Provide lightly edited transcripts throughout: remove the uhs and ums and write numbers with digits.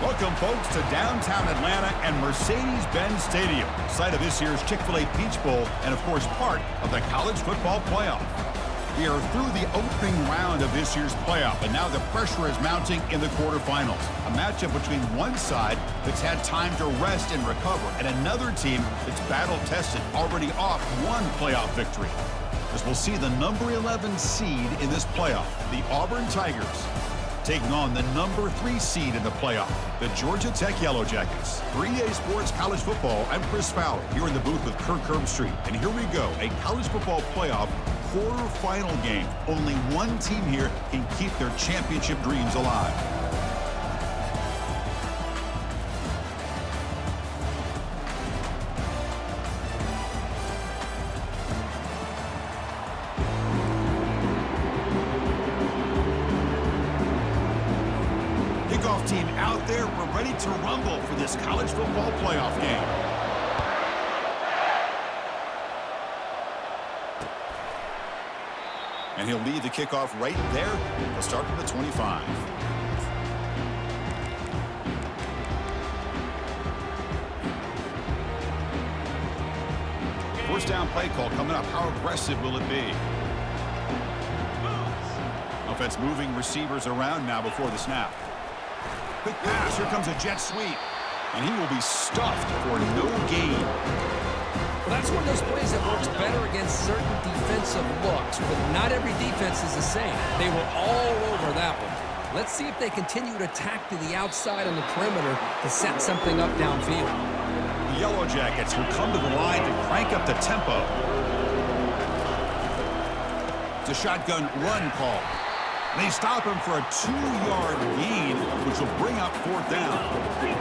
Welcome, folks, to downtown Atlanta and Mercedes-Benz Stadium, site of this year's Chick-fil-A Peach Bowl and, of course, part of the college football playoff. We are through the opening round of this year's playoff, and now the pressure is mounting in the quarterfinals. A matchup between one side that's had time to rest and recover, and another team that's battle-tested, already off one playoff victory. As we'll see the number 11 seed in this playoff, the Auburn Tigers, taking on the number 3 seed in the playoff, the Georgia Tech Yellow Jackets. 3A Sports College Football, I'm Chris Fowler, here in the booth with Kirk Herbstreit. And here we go, a college football playoff quarterfinal game. Only one team here can keep their championship dreams alive. Kickoff team out there. We're ready to rumble for this college football playoff game. And he'll lead the kickoff right there. He'll start from the 25. First down play call coming up. How aggressive will it be? Offense moving receivers around now before the snap. Quick pass. Here comes a jet sweep. And he will be stuffed for no gain. Well, that's one of those plays that works better against certain defensive looks, but not every defense is the same. They were all over that one. Let's see if they continue to attack to the outside on the perimeter to set something up downfield. The Yellow Jackets will come to the line to crank up the tempo. It's a shotgun run call. They stop him for a 2-yard gain, which will bring up 4th down.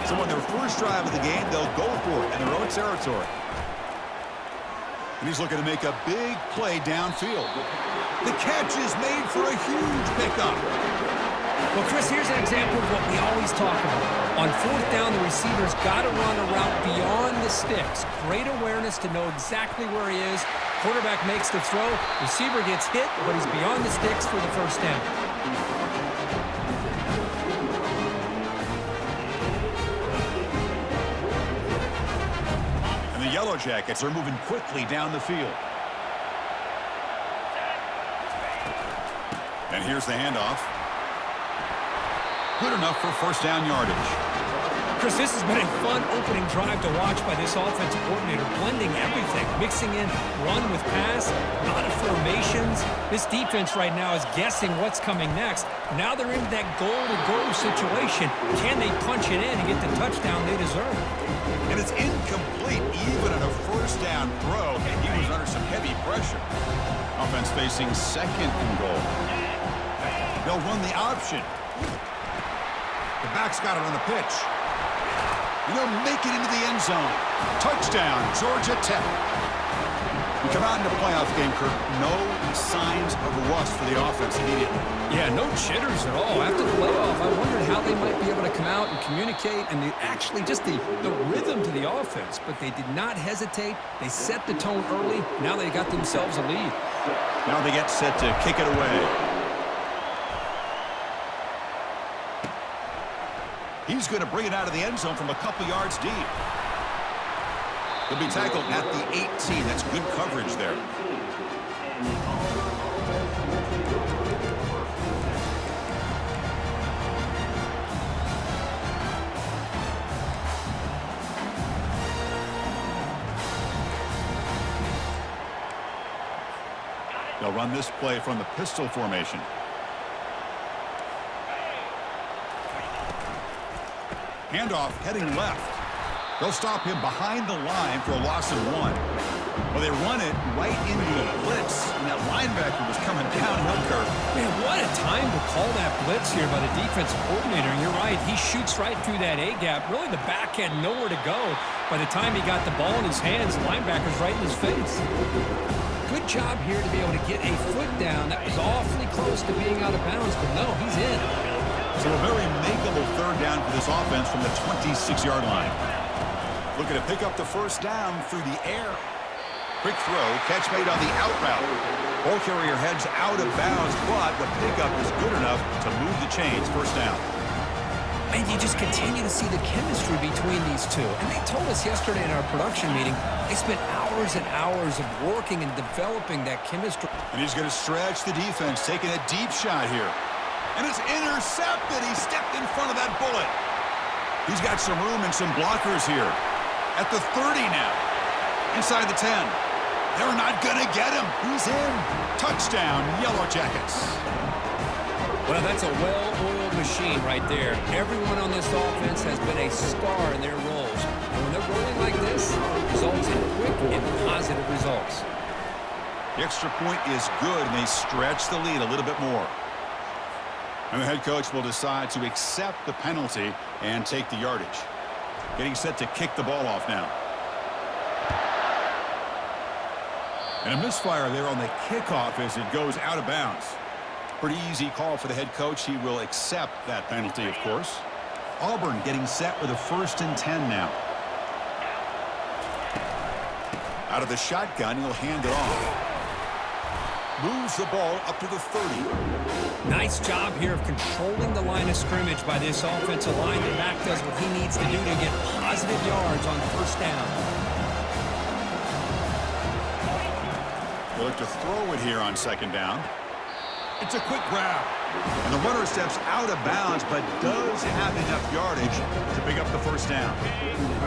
So on their first drive of the game, they'll go for it in their own territory. And he's looking to make a big play downfield. The catch is made for a huge pickup. Well, Chris, here's an example of what we always talk about. On 4th down, the receiver's got to run a route beyond the sticks. Great awareness to know exactly where he is. Quarterback makes the throw. Receiver gets hit, but he's beyond the sticks for the first down. And the Yellow Jackets are moving quickly down the field. And here's the handoff. Good enough for first down yardage. Chris, this has been a fun opening drive to watch by this offensive coordinator, blending everything, mixing in run with pass, a lot of formations. This defense right now is guessing what's coming next. Now they're in that goal-to-goal situation. Can they punch it in and get the touchdown they deserve? And it's incomplete even on a first down throw, and he was under some heavy pressure. Offense facing 2nd and goal. They'll run the option. The back's got it on the pitch. And they'll make it into the end zone. Touchdown, Georgia Tech. We come out in the playoff game, Kirk. No signs of rust for the offense immediately. Yeah, no jitters at all. After the playoff, I wondered how they might be able to come out and communicate and actually just the rhythm to the offense. But they did not hesitate. They set the tone early. Now they got themselves a lead. Now they get set to kick it away. He's going to bring it out of the end zone from a couple yards deep. He'll be tackled at the 18. That's good coverage there. They'll run this play from the pistol formation. Handoff heading left. They'll stop him behind the line for a loss of 1. Well, they run it right into a blitz, and that linebacker was coming downhill, Kirk. Man, what a time to call that blitz here by the defensive coordinator. And you're right, he shoots right through that A-gap. Really, the back had nowhere to go. By the time he got the ball in his hands, the linebacker's right in his face. Good job here to be able to get a foot down. That was awfully close to being out of bounds, but no, he's in. So a very makeable 3rd down for this offense from the 26-yard line. Looking to pick up the first down through the air. Quick throw, catch made on the out route. Ball carrier heads out of bounds, but the pickup is good enough to move the chains. First down. And you just continue to see the chemistry between these two. And they told us yesterday in our production meeting, they spent hours and hours of working and developing that chemistry. And he's going to stretch the defense, taking a deep shot here. And it's intercepted. He stepped in front of that bullet. He's got some room and some blockers here. At the 30 now. Inside the 10. They're not going to get him. He's in. Touchdown, Yellow Jackets. Well, that's a well-oiled machine right there. Everyone on this offense has been a star in their roles. And when they're rolling like this, results in quick and positive results. The extra point is good, and they stretch the lead a little bit more. And the head coach will decide to accept the penalty and take the yardage. Getting set to kick the ball off now. And a misfire there on the kickoff as it goes out of bounds. Pretty easy call for the head coach. He will accept that penalty, of course. Auburn getting set with a 1st and 10 now. Out of the shotgun, he'll hand it off. Moves the ball up to the 30. Nice job here of controlling the line of scrimmage by this offensive line. The back does what he needs to do to get positive yards on 1st down. They'll look to throw it here on 2nd down. It's a quick grab. And the runner steps out of bounds, but does have enough yardage to pick up the 1st down.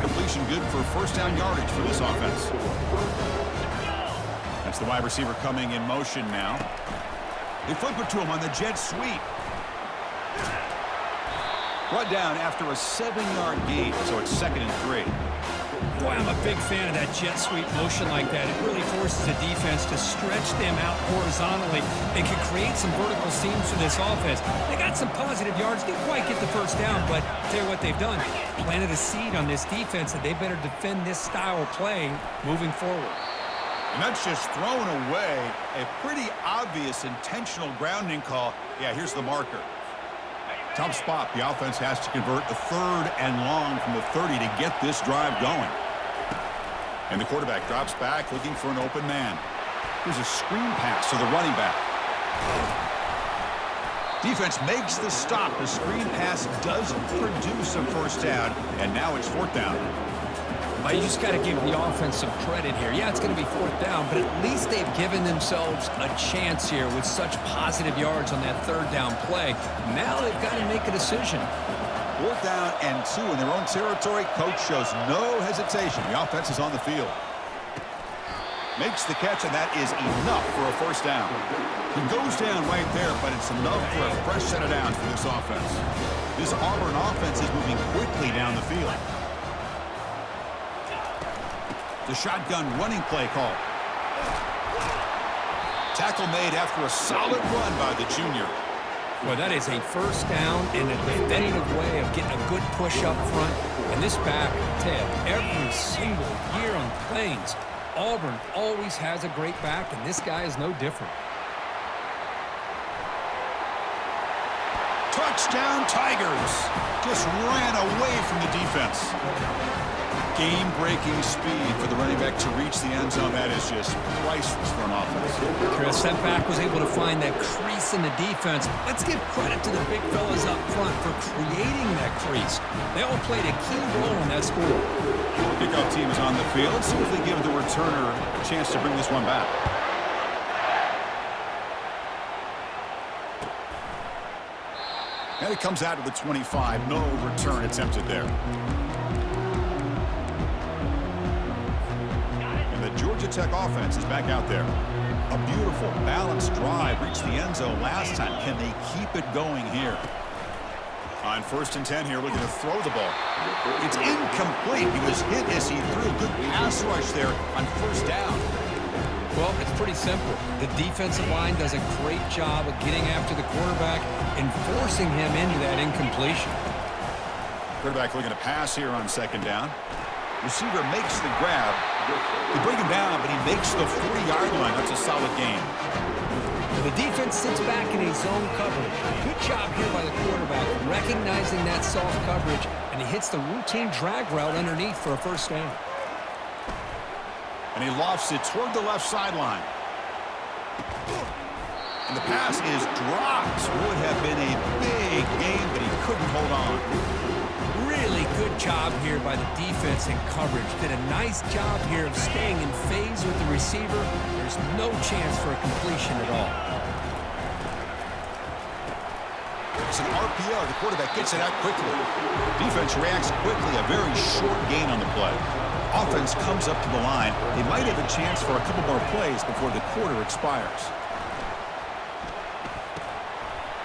Completion good for 1st down yardage for this offense. That's the wide receiver coming in motion now. They flip it to him on the jet sweep. Brought down after a 7-yard gain, so it's 2nd and 3. Boy, I'm a big fan of that jet sweep motion like that. It really forces the defense to stretch them out horizontally and can create some vertical seams for this offense. They got some positive yards. Didn't quite get the 1st down, but I'll tell you what they've done. Planted a seed on this defense that they better defend this style of play moving forward. And that's just thrown away. A pretty obvious intentional grounding call. Yeah, here's the marker. Tough spot. The offense has to convert a 3rd and long from the 30 to get this drive going. And the quarterback drops back looking for an open man. Here's a screen pass to the running back. Defense makes the stop. The screen pass doesn't produce a 1st down, and now it's 4th down. Well, you just got to give the offense some credit here. Yeah, it's going to be 4th down, but at least they've given themselves a chance here with such positive yards on that 3rd down play. Now they've got to make a decision. 4th down and 2 in their own territory. Coach shows no hesitation. The offense is on the field. Makes the catch, and that is enough for a 1st down. He goes down right there, but it's enough for a fresh set of downs for this offense. This Auburn offense is moving quickly down the field. The shotgun running play call. Tackle made after a solid run by the junior. Well, that is a 1st down and a definitive way of getting a good push up front. And this back, I tell you, every single year on Plains, Auburn always has a great back, and this guy is no different. Touchdown, Tigers. Just ran away from the defense. Game-breaking speed for the running back to reach the end zone. That is just priceless for an offense. Chris, that back was able to find that crease in the defense. Let's give credit to the big fellas up front for creating that crease. They all played a key role in that score. Kickoff team is on the field. See if they give the returner a chance to bring this one back. And it comes out of the 25. No return attempted there. Georgia Tech offense is back out there. A beautiful, balanced drive reached the end zone last time. Can they keep it going here? On 1st and 10 here, looking to throw the ball. It's incomplete. He was hit as he threw a good pass rush there on 1st down. Well, it's pretty simple. The defensive line does a great job of getting after the quarterback and forcing him into that incompletion. Quarterback looking to pass here on 2nd down. Receiver makes the grab. They bring him down, but he makes the 40-yard line. That's a solid gain. The defense sits back in a zone coverage. Good job here by the quarterback, recognizing that soft coverage, and he hits the routine drag route underneath for a 1st down. And he lofts it toward the left sideline. And the pass is dropped. Would have been a big game, but he couldn't hold on. Really good job here by the defense and coverage. Did a nice job here of staying in phase with the receiver. There's no chance for a completion at all. It's an RPO. The quarterback gets it out quickly. Defense reacts quickly. A very short gain on the play. Offense comes up to the line. They might have a chance for a couple more plays before the quarter expires.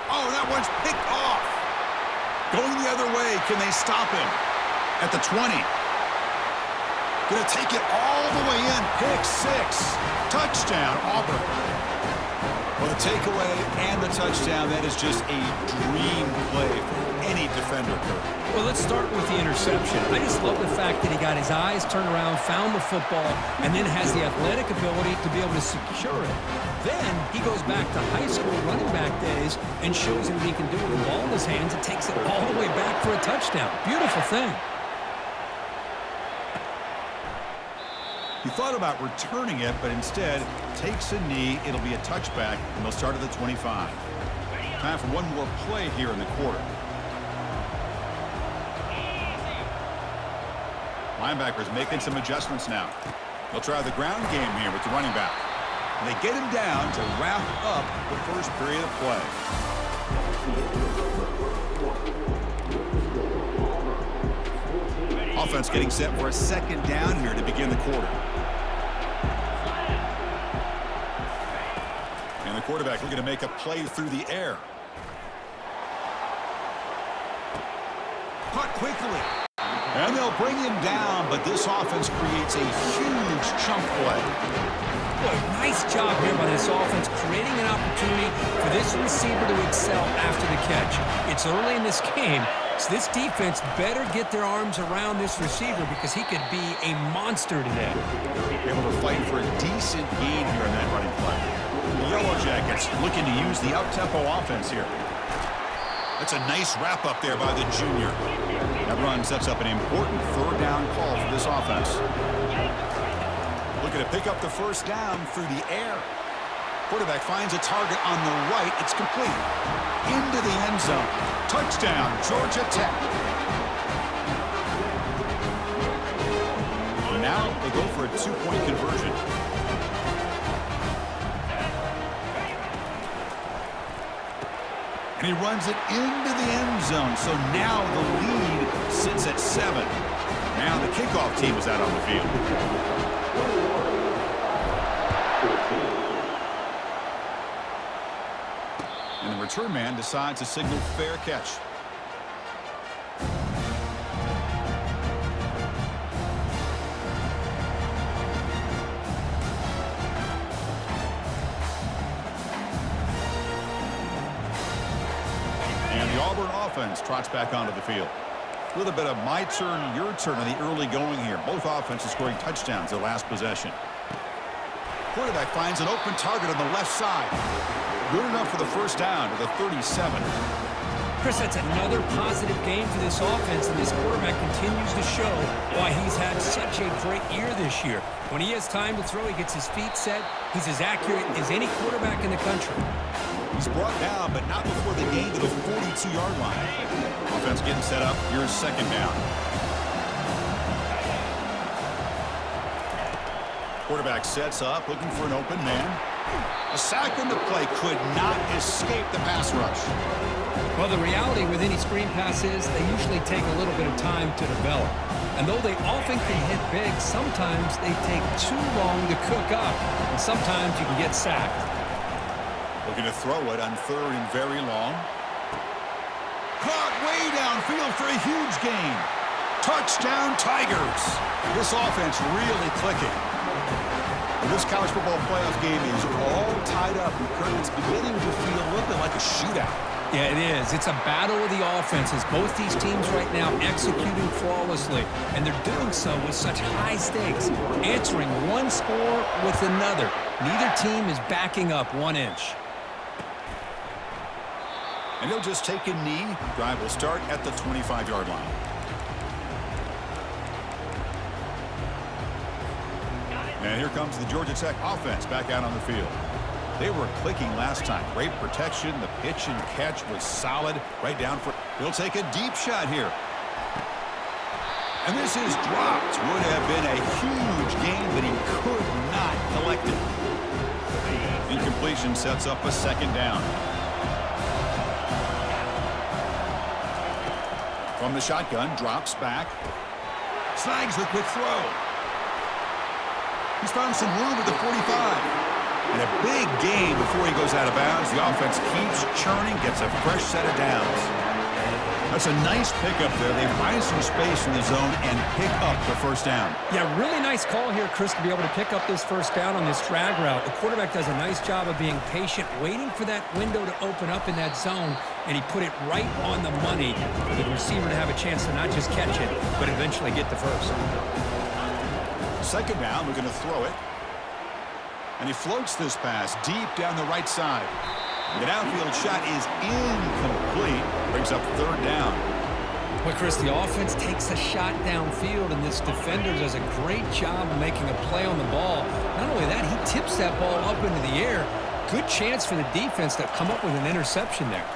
Oh, that one's picked off. Going the other way. Can they stop him? At the 20. Going to take it all the way in. Pick 6. Touchdown, Auburn. Well, the takeaway and the touchdown, that is just a dream play for any defender. Well, let's start with the interception. I just love the fact that he got his eyes turned around, found the football, and then has the athletic ability to be able to secure it. Then he goes back to high school running back days and shows him he can do it with the ball in his hands and takes it all the way back for a touchdown. Beautiful thing. He thought about returning it, but instead takes a knee. It'll be a touchback, and they'll start at the 25. Time for one more play here in the quarter. Linebackers making some adjustments now. They'll try the ground game here with the running back. And they get him down to wrap up the first period of play. Offense getting set for a second down here to begin the quarter. And the quarterback looking to make a play through the air. Caught quickly. And they'll bring him down, but this offense creates a huge chunk play. Boy, nice job here by this offense, creating an opportunity for this receiver to excel after the catch. It's early in this game, so this defense better get their arms around this receiver because he could be a monster today. Able to fight for a decent gain here in that running play. The Yellow Jackets looking to use the up-tempo offense here. That's a nice wrap-up there by the junior. That run sets up an important third down call for this offense. Looking to pick up the first down through the air. Quarterback finds a target on the right. It's complete. Into the end zone. Touchdown, Georgia Tech. Now they go for a two-point conversion. And he runs it into the end zone. So now the lead sits at 7. Now the kickoff team is out on the field. And the return man decides to signal fair catch. And the Auburn offense trots back onto the field. A little bit of my turn, your turn in the early going here. Both offenses scoring touchdowns their last possession. Quarterback finds an open target on the left side. Good enough for the first down to the 37. Chris, that's another positive game for this offense, and this quarterback continues to show why he's had such a great year this year. When he has time to throw, he gets his feet set. He's as accurate as any quarterback in the country. He's brought down, but not before the gain to the 42-yard line. Offense getting set up. Here's second down. Quarterback sets up, looking for an open man. A sack on the play could not escape the pass rush. Well, the reality with any screen pass is they usually take a little bit of time to develop. And though they often can hit big, sometimes they take too long to cook up. And sometimes you can get sacked. Looking to throw it on third and very long. Caught way downfield for a huge gain. Touchdown, Tigers. This offense really clicking. This college football playoff game is all tied up, and it's beginning to feel a little bit like a shootout. Yeah, it is. It's a battle of the offenses. Both these teams right now executing flawlessly, and they're doing so with such high stakes, answering one score with another. Neither team is backing up 1 inch. And he'll just take a knee. Drive will start at the 25-yard line. And here comes the Georgia Tech offense back out on the field. They were clicking last time. Great protection. The pitch and catch was solid. Right down for. He'll take a deep shot here. And this is dropped. Would have been a huge gain, but he could not collect it. Incompletion sets up a second down. From the shotgun, drops back. Snags the quick throw. He's found some room at the 45. And a big gain before he goes out of bounds. The offense keeps churning, gets a fresh set of downs. That's a nice pickup there. They find some space in the zone and pick up the first down. Yeah, really nice call here, Chris, to be able to pick up this first down on this drag route. The quarterback does a nice job of being patient, waiting for that window to open up in that zone, and he put it right on the money for the receiver to have a chance to not just catch it, but eventually get the first. Second down, we're going to throw it. And he floats this pass deep down the right side. The downfield shot is incomplete. Brings up third down. Well, Chris, the offense takes a shot downfield, and this defender does a great job of making a play on the ball. Not only that, he tips that ball up into the air. Good chance for the defense to come up with an interception there.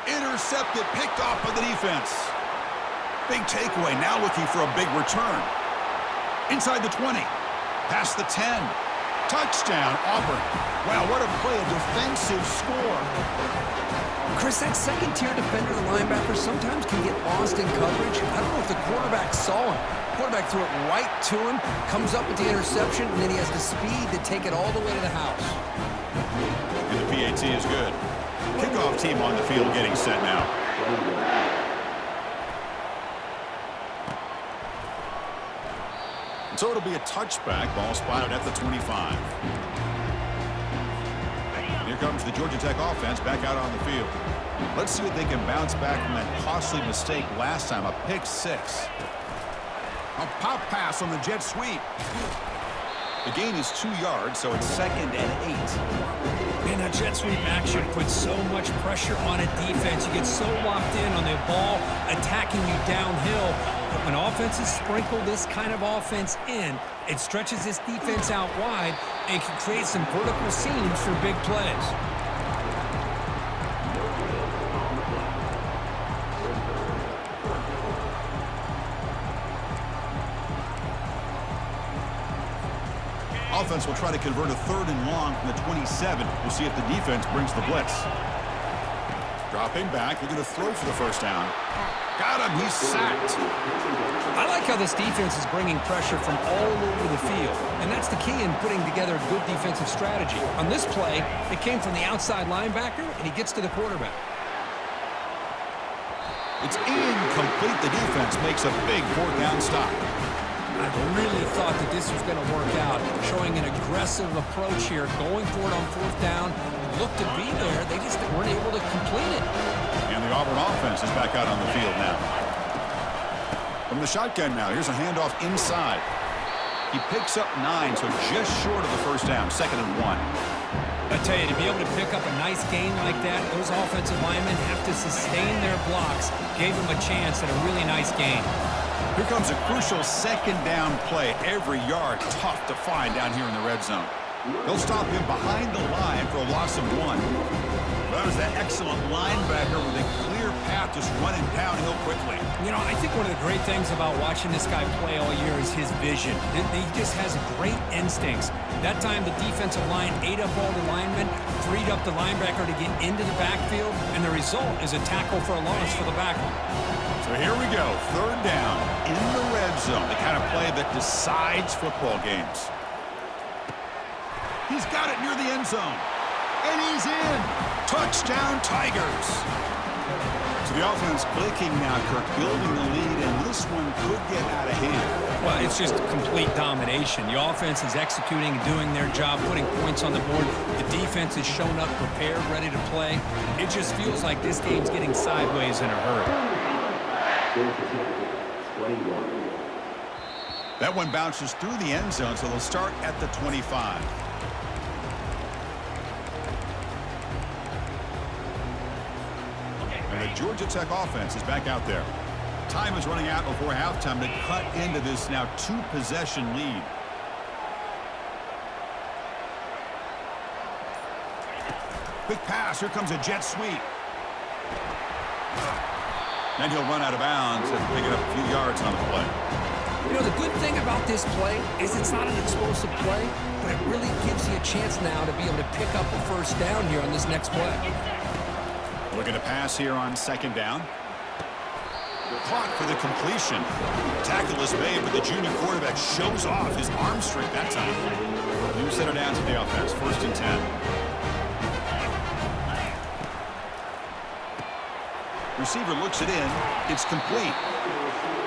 Intercepted, picked off by the defense. Big takeaway, now looking for a big return. Inside the 20. Past the 10. Touchdown, Auburn. Wow, what a play, a defensive score. Chris, that second-tier defender, the linebacker, sometimes can get lost in coverage. I don't know if the quarterback saw him. Quarterback threw it right to him, comes up with the interception, and then he has the speed to take it all the way to the house. And the PAT is good. Kickoff team on the field getting set now. So it'll be a touchback. Ball spotted at the 25. Here comes the Georgia Tech offense back out on the field. Let's see if they can bounce back from that costly mistake last time, a pick six. A pop pass on the jet sweep. The gain is 2 yards, so it's 2nd and 8. Man, that jet sweep action puts so much pressure on a defense. You get so locked in on the ball attacking you downhill. But when offenses sprinkle this kind of offense in, it stretches this defense out wide and can create some vertical seams for big plays. Offense will try to convert a 3rd and long from the 27. We'll see if the defense brings the blitz. Dropping back, they're going to throw for the first down. Got him, he's sacked. I like how this defense is bringing pressure from all over the field, and that's the key in putting together a good defensive strategy. On this play, it came from the outside linebacker, and he gets to the quarterback. It's incomplete. The defense makes a big 4th down stop. I really thought that this was going to work out, showing an aggressive approach here, going for it on 4th down. Looked to be there. They just weren't able to complete it. And the Auburn offense is back out on the field now. From the shotgun now, here's a handoff inside. He picks up 9, so just short of the first down, 2nd and 1. I tell you, to be able to pick up a nice gain like that, those offensive linemen have to sustain their blocks. Gave them a chance at a really nice gain. Here comes a crucial 2nd down play. Every yard tough to find down here in the red zone. They'll stop him behind the line for a loss of 1. That was that excellent linebacker with a clear path just running downhill quickly. You know, I think one of the great things about watching this guy play all year is his vision. He just has great instincts. That time the defensive line ate up all the linemen, freed up the linebacker to get into the backfield, and the result is a tackle for a loss for the backline. So here we go, 3rd down in the red zone, the kind of play that decides football games. He's got it near the end zone, and he's in. Touchdown, Tigers. So the offense clicking now, Kirk, building the lead, and this one could get out of hand. Well, it's just complete domination. The offense is executing and doing their job, putting points on the board. The defense has shown up prepared, ready to play. It just feels like this game's getting sideways in a hurry. That one bounces through the end zone, so they'll start at the 25. And the Georgia Tech offense is back out there. Time is running out before halftime to cut into this now 2-possession lead. Quick pass. Here comes a jet sweep. And he'll run out of bounds and pick it up a few yards on the play. You know, the good thing about this play is it's not an explosive play, but it really gives you a chance now to be able to pick up a first down here on this next play. Looking to pass here on second down. Caught for the completion. Tackle is made, but the junior quarterback shows off his arm strength that time. New center down to the offense. 1st and 10. Receiver looks it in. It's complete.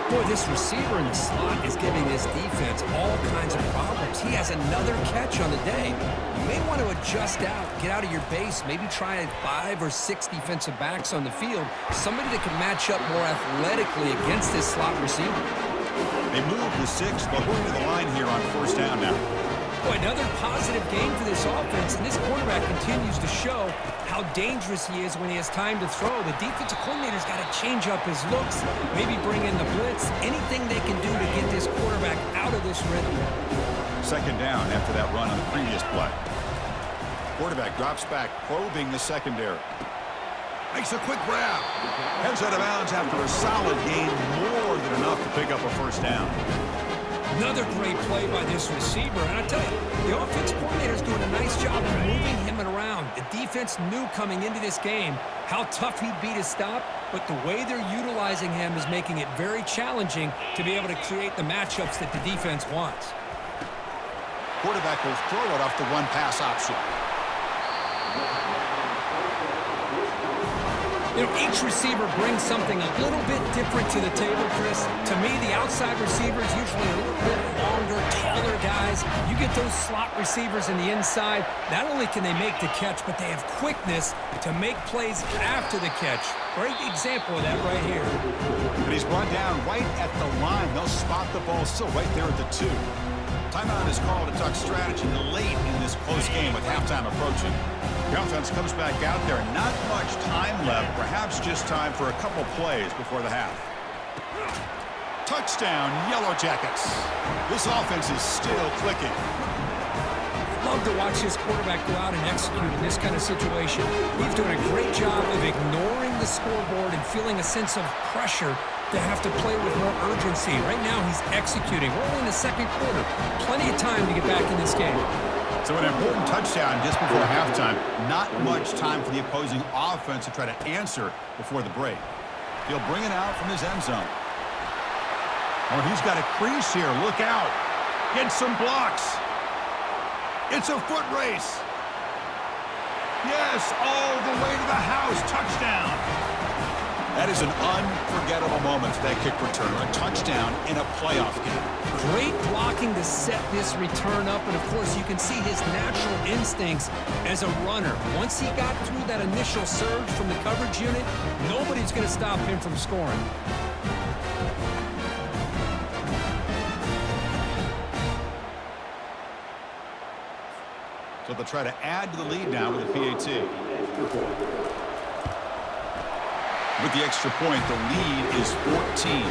Boy, this receiver in the slot is giving this defense all kinds of problems. He has another catch on the day. You may want to adjust out, get out of your base, maybe try 5 or 6 defensive backs on the field, somebody that can match up more athletically against this slot receiver. They move the 6, but going to the line here on 1st down now. Boy, another positive game for this offense, and this quarterback continues to show how dangerous he is when he has time to throw. The defensive coordinator's got to change up his looks, maybe bring in the blitz, anything they can do to get this quarterback out of this rhythm. 2nd down after that run on the previous play. Quarterback drops back, probing the secondary. Makes a quick grab. Heads out of bounds after a solid gain, more than enough to pick up a 1st down. Another great play by this receiver. And I tell you, the offensive coordinator is doing a nice job of moving him around. The defense knew coming into this game how tough he'd be to stop, but the way they're utilizing him is making it very challenging to be able to create the matchups that the defense wants. Quarterback will throw it off the one-pass option. You know, each receiver brings something a little bit different to the table, Chris. To me, the outside receivers, usually a little bit longer, taller guys. You get those slot receivers in the inside, not only can they make the catch, but they have quickness to make plays after the catch. Great example of that right here. And he's brought down right at the line. They'll spot the ball still right there at the 2. Timeout is called to talk strategy late in this close game with halftime approaching. The offense comes back out there. Not much time left. Perhaps just time for a couple plays before the half. Touchdown, Yellow Jackets. This offense is still clicking. Love to watch this quarterback go out and execute in this kind of situation. He's doing a great job of ignoring the scoreboard and feeling a sense of pressure to have to play with more urgency. Right now, he's executing. We're only in the 2nd quarter. Plenty of time to get back in this game. So an important touchdown just before halftime. Not much time for the opposing offense to try to answer before the break. He'll bring it out from his end zone. Oh, he's got a crease here. Look out. Get some blocks. It's a foot race. Yes, all the way to the house. Touchdown. That is an unforgettable moment for that kick return. A touchdown in a playoff game. Great blocking to set this return up, and of course you can see his natural instincts as a runner. Once he got through that initial surge from the coverage unit, nobody's going to stop him from scoring. So they'll try to add to the lead now with a PAT. With the extra point, the lead is 14.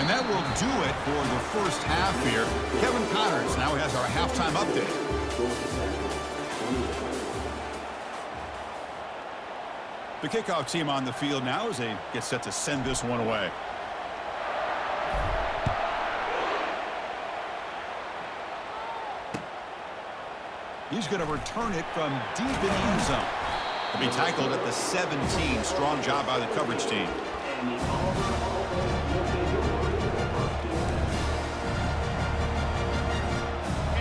And that will do it for the first half here. Kevin Connors now has our halftime update. The kickoff team on the field now as they get set to send this one away. He's going to return it from deep in the end zone. He'll be tackled at the 17. Strong job by the coverage team.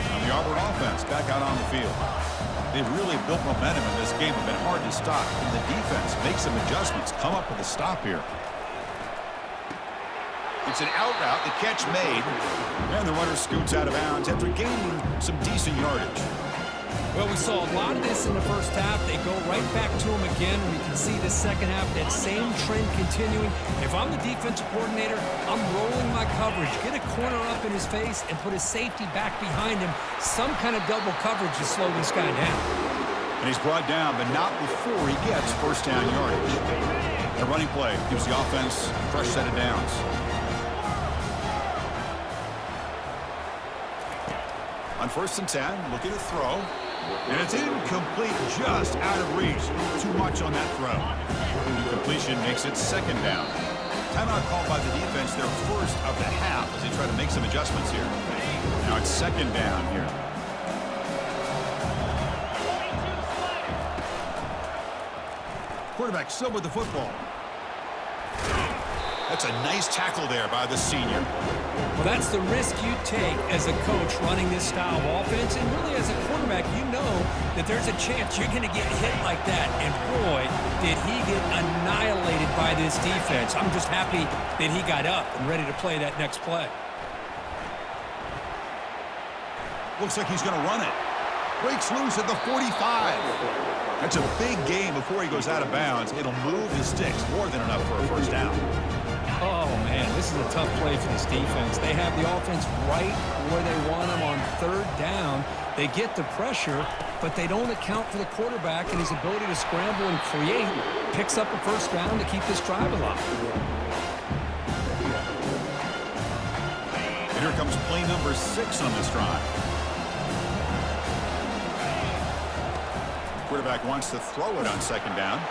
And the Auburn offense back out on the field. They've really built momentum in this game. It's been hard to stop. And the defense makes some adjustments. Come up with a stop here. It's an out route. The catch made. And the runner scoots out of bounds after gaining some decent yardage. Well, we saw a lot of this in the first half. They go right back to him again. We can see the second half, that same trend continuing. If I'm the defensive coordinator, I'm rolling my coverage. Get a corner up in his face and put his safety back behind him. Some kind of double coverage to slow this guy down. And he's brought down, but not before he gets first down yardage. The running play gives the offense a fresh set of downs. On 1st and 10, looking to throw. And it's incomplete, just out of reach. Too much on that throw. Completion makes it second down. Timeout called by the defense, their first of the half, as they try to make some adjustments here. Now it's second down here. Quarterback still with the football. That's a nice tackle there by the senior. Well, that's the risk you take as a coach running this style of offense. And really, as a quarterback, you know that there's a chance you're going to get hit like that. And boy, did he get annihilated by this defense. I'm just happy that he got up and ready to play that next play. Looks like he's going to run it. Breaks loose at the 45. That's a big gain before he goes out of bounds. It'll move his sticks more than enough for a first down. Oh, man, this is a tough play for this defense. They have the offense right where they want them on third down. They get the pressure, but they don't account for the quarterback and his ability to scramble and create. Picks up a first down to keep this drive alive. And here comes play number 6 on this drive. Quarterback wants to throw it on second down.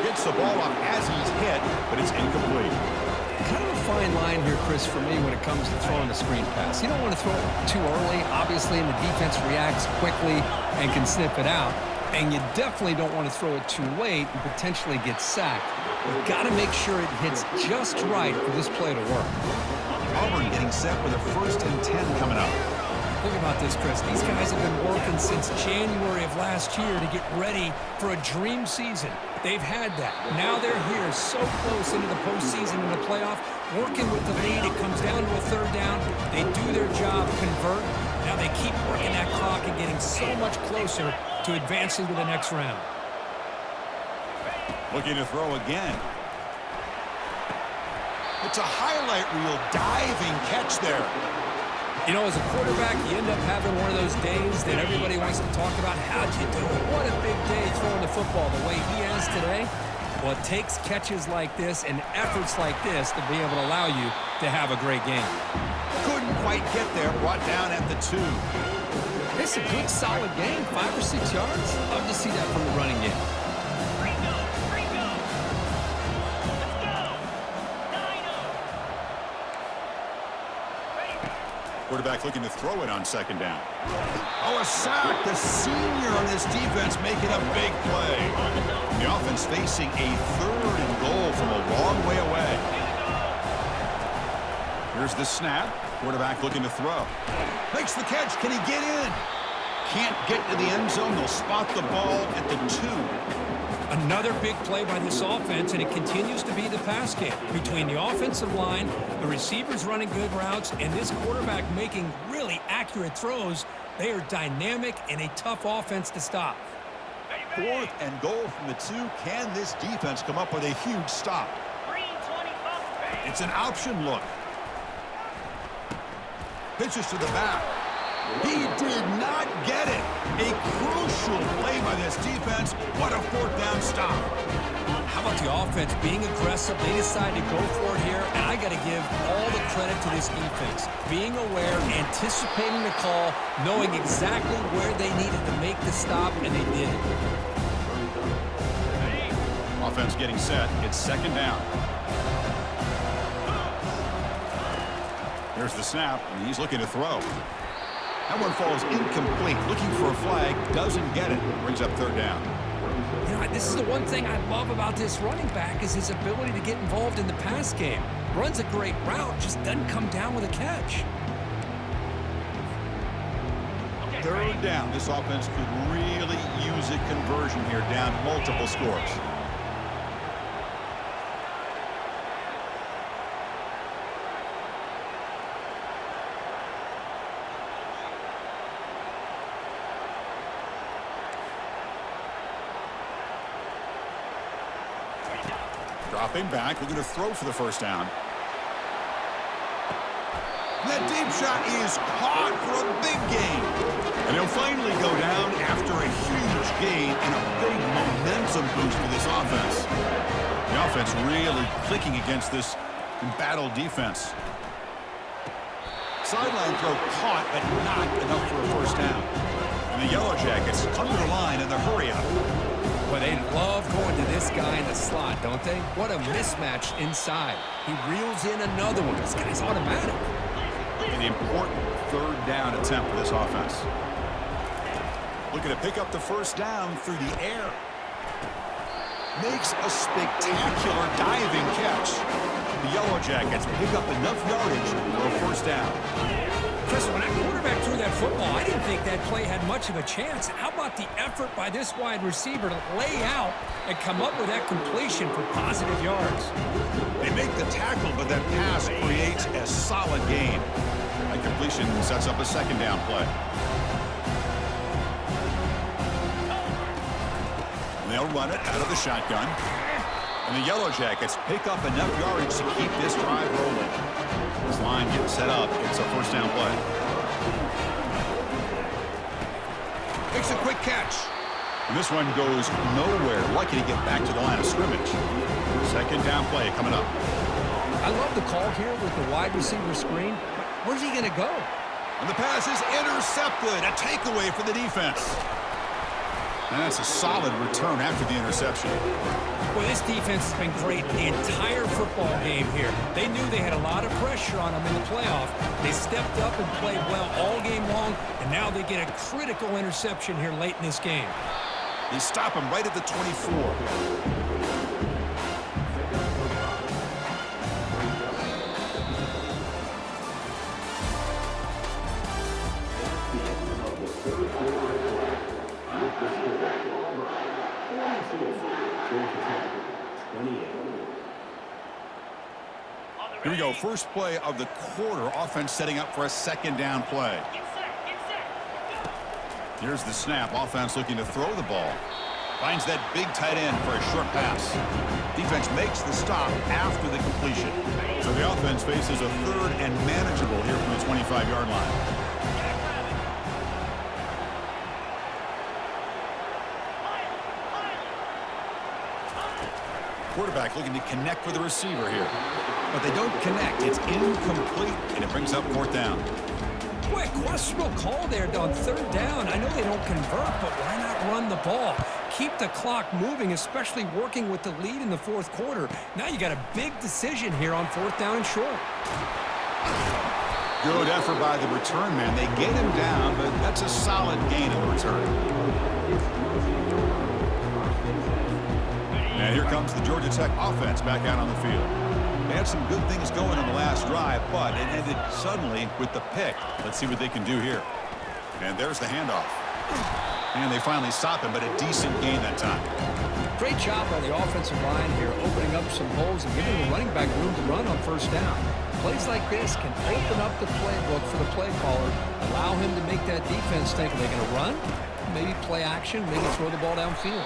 Gets the ball off as he's hit, but it's incomplete. Kind of a fine line here, Chris, for me when it comes to throwing a screen pass. You don't want to throw it too early, obviously, and the defense reacts quickly and can sniff it out. And you definitely don't want to throw it too late and potentially get sacked. You've got to make sure it hits just right for this play to work. Auburn getting set with a 1st and 10 coming up. Think about this, Chris. These guys have been working since January of last year to get ready for a dream season. They've had that. Now they're here so close into the postseason and the playoff, working with the lead. It comes down to a third down. They do their job, convert. Now they keep working that clock and getting so much closer to advancing to the next round. Looking to throw again. It's a highlight reel diving catch there. You know, as a quarterback, you end up having one of those days that everybody wants to talk about. How'd you do it? What a big day throwing the football the way he has today. Well, it takes catches like this and efforts like this to be able to allow you to have a great game. Couldn't quite get there. Brought down at the 2. It's a good, solid game. 5 or 6 yards. Love to see that from the running game. Quarterback looking to throw it on second down. Oh, a sack. The senior on this defense making a big play. The offense facing a 3rd and goal from a long way away. Here's the snap. Quarterback looking to throw. Makes the catch. Can he get in? Can't get to the end zone. They'll spot the ball at the 2. Another big play by this offense, and it continues to be the pass game between the offensive line, the receivers running good routes, and this quarterback making really accurate throws. They are dynamic and a tough offense to stop. 4th and goal from the 2. Can this defense come up with a huge stop? It's an option look. Pitches to the back. He did not get it. A crucial play by this defense. What a 4th down stop. How about the offense being aggressive? They decided to go for it here, and I got to give all the credit to this defense. Being aware, anticipating the call, knowing exactly where they needed to make the stop, and they did it. Offense getting set. It's second down. Here's the snap, and he's looking to throw. That one falls incomplete. Looking for a flag. Doesn't get it. Brings up third down. You know, this is the one thing I love about this running back is his ability to get involved in the pass game. Runs a great route, just doesn't come down with a catch. Third down. This offense could really use a conversion here, down multiple scores. Dropping back, looking to throw for the first down. That deep shot is caught for a big gain. And he'll finally go down after a huge gain and a big momentum boost for this offense. The offense really clicking against this embattled defense. Sideline throw caught, but not enough for a first down. And the Yellow Jackets come to the line in the hurry-up. Well, they love going to this guy in the slot, don't they? What a mismatch inside. He reels in another one. This guy's automatic. An important third down attempt for this offense. Looking to pick up the first down through the air. Makes a spectacular diving catch. The Yellow Jackets pick up enough yardage for a first down. Chris, when that quarterback threw that football, I didn't think that play had much of a chance. How about the effort by this wide receiver to lay out and come up with that completion for positive yards? They make the tackle, but that pass creates a solid gain. That completion sets up a second down play. And they'll run it out of the shotgun. And the Yellow Jackets pick up enough yardage to keep this drive rolling. This line getting set up. It's a first down play. Makes a quick catch. And this one goes nowhere. Lucky to get back to the line of scrimmage. Second down play coming up. I love the call here with the wide receiver screen. Where's he going to go? And the pass is intercepted. A takeaway for the defense. And that's a solid return after the interception. Well, this defense has been great the entire football game here. They knew they had a lot of pressure on them in the playoff. They stepped up and played well all game long, and now they get a critical interception here late in this game. They stop him right at the 24. Here we go. First play of the quarter. Offense setting up for a second down play. Here's the snap. Offense looking to throw the ball. Finds that big tight end for a short pass. Defense makes the stop after the completion. So the offense faces a third and manageable here from the 25-yard line. Quarterback looking to connect with the receiver here. But they don't connect. It's incomplete, and it brings up fourth down. Boy, questionable call there on third down. I know they don't convert, but why not run the ball? Keep the clock moving, especially working with the lead in the fourth quarter. Now you got a big decision here on fourth down and short. Good effort by the return man. They get him down, but that's a solid gain in the return. And here comes the Georgia Tech offense back out on the field. They had some good things going on the last drive, but it ended suddenly with the pick. Let's see what they can do here. And there's the handoff. And they finally stop him, but a decent gain that time. Great job by the offensive line here, opening up some holes and giving the running back room to run on first down. Plays like this can open up the playbook for the play caller, allow him to make that defense think, are they going to run? Maybe play action, maybe throw the ball downfield.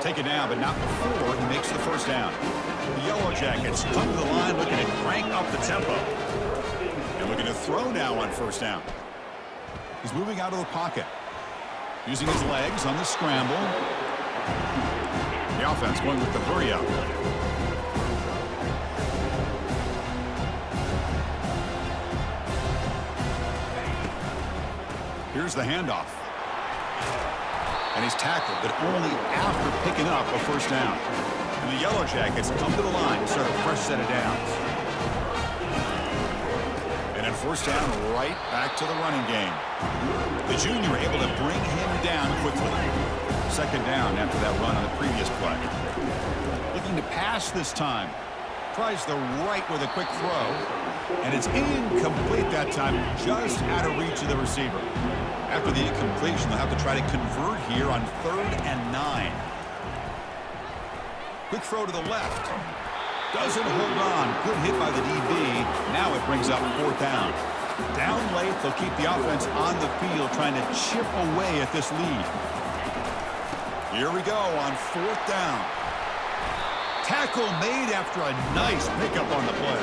Take it now, but not before he makes the first down. The Yellow Jackets come to the line looking to crank up the tempo. And looking to throw now on first down. He's moving out of the pocket. Using his legs on the scramble. The offense going with the hurry up. Here's the handoff. And he's tackled, but only after picking up a first down. And the Yellow Jackets come to the line to start a fresh set of downs. And then first down, right back to the running game. The junior able to bring him down quickly. Second down after that run on the previous play. Looking to pass this time. Tries the right with a quick throw. And it's incomplete that time, just out of reach of the receiver. After the incompletion, they'll have to try to convert here on 3rd and 9. Quick throw to the left. Doesn't hold on. Good hit by the DB. Now it brings up 4th down. Down late, they'll keep the offense on the field trying to chip away at this lead. Here we go on 4th down. Tackle made after a nice pickup on the play.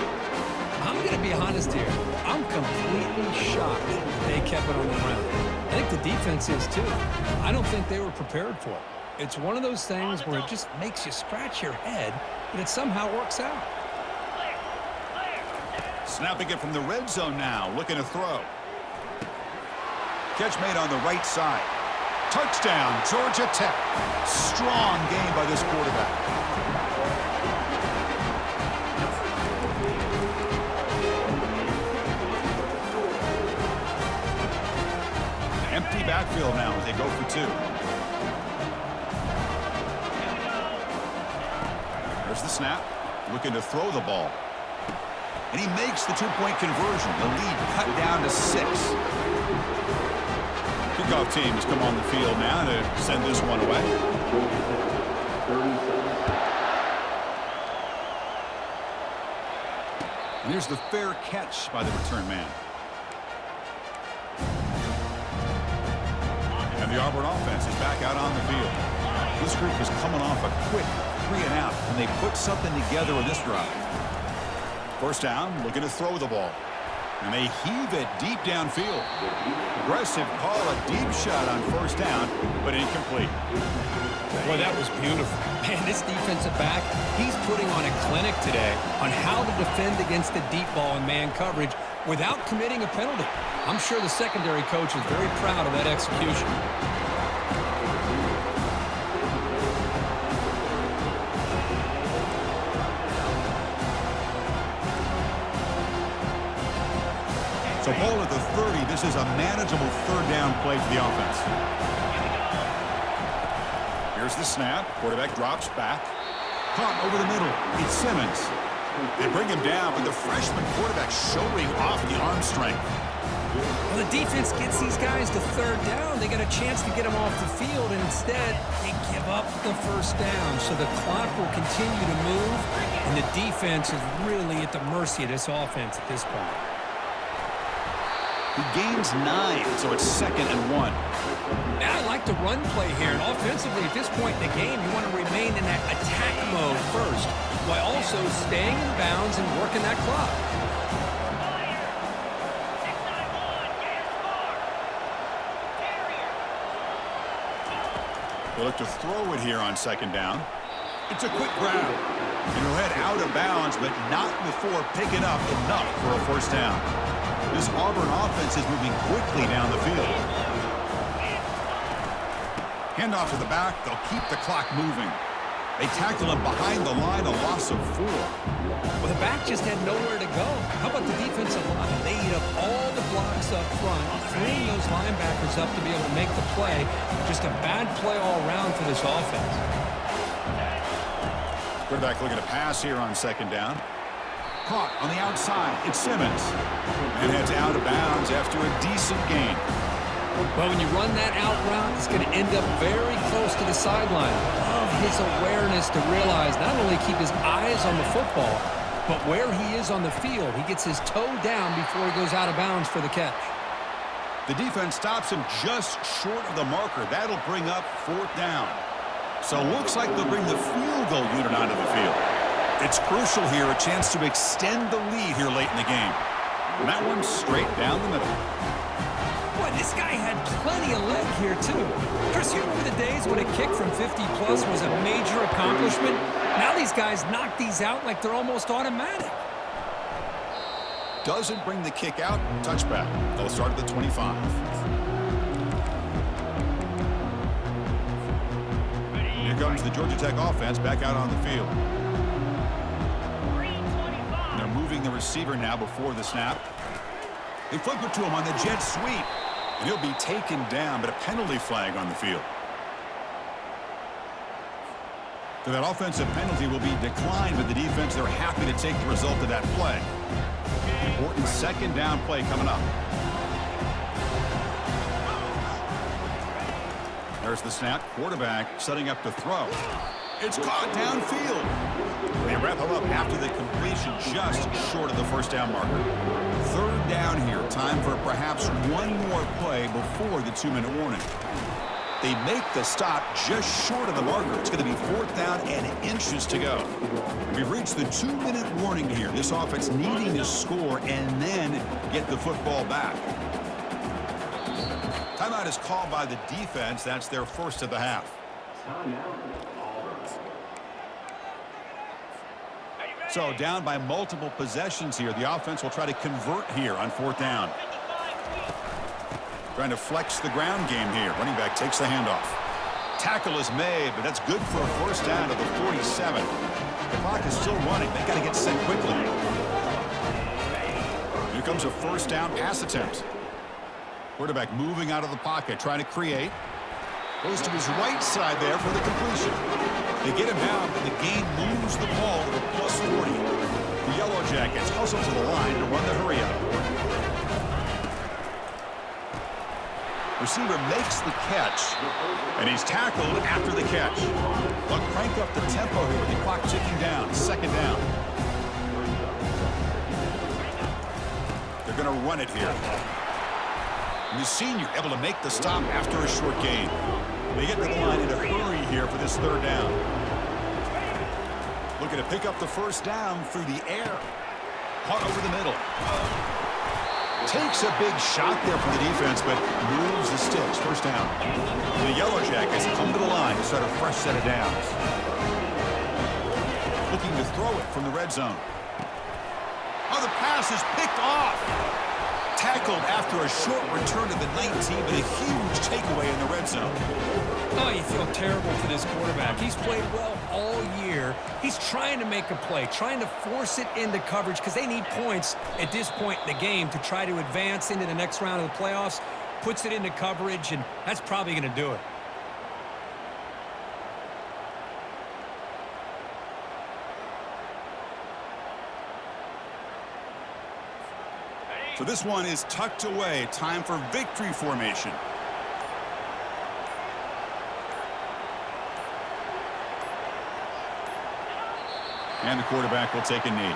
I'm going to be honest here. I'm completely shocked they kept it on the ground. I think the defense is too. I don't think they were prepared for it. It's one of those things where it just makes you scratch your head, but it somehow works out. Snapping it from the red zone now, looking to throw. Catch made on the right side. Touchdown, Georgia Tech. Strong game by this quarterback. Empty backfield now as they go for two. There's the snap. Looking to throw the ball. And he makes the two-point conversion. The lead cut down to 6. Kickoff team has come on the field now to send this one away. And here's the fair catch by the return man. And the Auburn offense is back out on the field. This group is coming off a quick 3-and-out, and they put something together in this drive. First down, looking to throw the ball. And they heave it deep downfield. Aggressive call, a deep shot on first down, but incomplete. Boy, that was beautiful. Man, this defensive back, he's putting on a clinic today on how to defend against the deep ball and man coverage without committing a penalty. I'm sure the secondary coach is very proud of that execution. So ball at the 30. This is a manageable third down play for the offense. Here's the snap. Quarterback drops back. Caught over the middle. It's Simmons. They bring him down, but the freshman quarterback showing off the arm strength. Well, the defense gets these guys to third down. They got a chance to get them off the field, and instead they give up the first down. So the clock will continue to move, and the defense is really at the mercy of this offense at this point. He gains 9, so it's 2nd and 1. Now I like the run play here. And offensively, at this point in the game, you want to remain in that attack mode first, while also staying in bounds and working that clock. They look to throw it here on 2nd down. It's a quick grab. And he'll head out of bounds, but not before picking up enough for a first down. This Auburn offense is moving quickly down the field. Handoff to the back. They'll keep the clock moving. They tackle him behind the line, a loss of 4. Well, the back just had nowhere to go. How about the defensive line? They eat up all the blocks up front, freeing those linebackers up to be able to make the play. Just a bad play all around for this offense. Quarterback looking to pass here on 2nd down. Caught on the outside. It's Simmons. And heads out of bounds after a decent gain. Well, when you run that out route, it's going to end up very close to the sideline. Love his awareness to realize not only keep his eyes on the football, but where he is on the field. He gets his toe down before he goes out of bounds for the catch. The defense stops him just short of the marker. That'll bring up 4th down. So looks like they'll bring the field goal unit onto the field. It's crucial here, a chance to extend the lead here late in the game. And that one's straight down the middle. Boy, this guy had plenty of leg here, too. Chris, you remember the days when a kick from 50-plus was a major accomplishment? Now these guys knock these out like they're almost automatic. Doesn't bring the kick out. Touchback. They'll start at the 25. Here comes the Georgia Tech offense back out on the field. They're moving the receiver now before the snap. They flip it to him on the jet sweep. And he'll be taken down, but a penalty flag on the field. So that offensive penalty will be declined, but the defense, they're happy to take the result of that play. Important 2nd down play coming up. There's the snap. Quarterback setting up to throw. It's caught downfield. They wrap him up after the completion just short of the first down marker. 3rd down here. Time for perhaps one more play before the 2-minute warning. They make the stop just short of the marker. It's going to be 4th down and inches to go. We've reached the 2-minute warning here. This offense needing to score and then get the football back. Timeout is called by the defense. That's their first of the half. So down by multiple possessions here. The offense will try to convert here on 4th down. Trying to flex the ground game here. Running back takes the handoff. Tackle is made, but that's good for a first down to the 47. The clock is still running. They got to get set quickly. Here comes a first down pass attempt. Quarterback moving out of the pocket, trying to create. Goes to his right side there for the completion. They get him down, and the game moves the ball to the plus 40. The Yellow Jackets hustle to the line to run the hurry up. Receiver makes the catch, and he's tackled after the catch. They'll crank up the tempo here with the clock ticking down. Second down. They're going to run it here. And the senior able to make the stop after a short gain. They get to the line in a hurry here for this third down. Looking to pick up the first down through the air. Caught over the middle. Takes a big shot there for the defense, but moves the sticks. First down. The Yellow Jackets come to the line to start a fresh set of downs. Looking to throw it from the red zone. Oh, the pass is picked off. Tackled after a short return to the 19, but a huge takeaway in the red zone. Oh, you feel terrible for this quarterback. He's played well all year. He's trying to make a play, trying to force it into coverage because they need points at this point in the game to try to advance into the next round of the playoffs. Puts it into coverage, and that's probably going to do it. So this one is tucked away. Time for victory formation. And the quarterback will take a knee.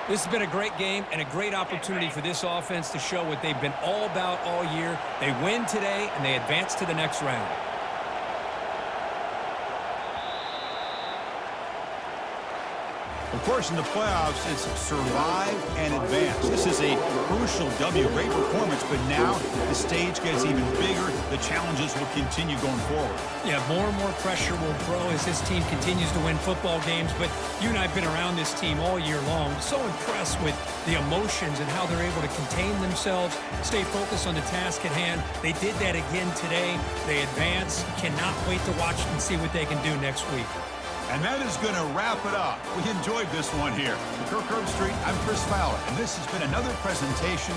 This has been a great game and a great opportunity for this offense to show what they've been all about all year. They win today, and they advance to the next round. Of course, in the playoffs, it's survive and advance. This is a crucial W. Great performance, but now the stage gets even bigger. The challenges will continue going forward. Yeah, more and more pressure will grow as this team continues to win football games. But you and I have been around this team all year long. So impressed with the emotions and how they're able to contain themselves, stay focused on the task at hand. They did that again today. They advance. Cannot wait to watch and see what they can do next week. And that is going to wrap it up. We enjoyed this one here. For Kirk Herbstreit, I'm Chris Fowler, and this has been another presentation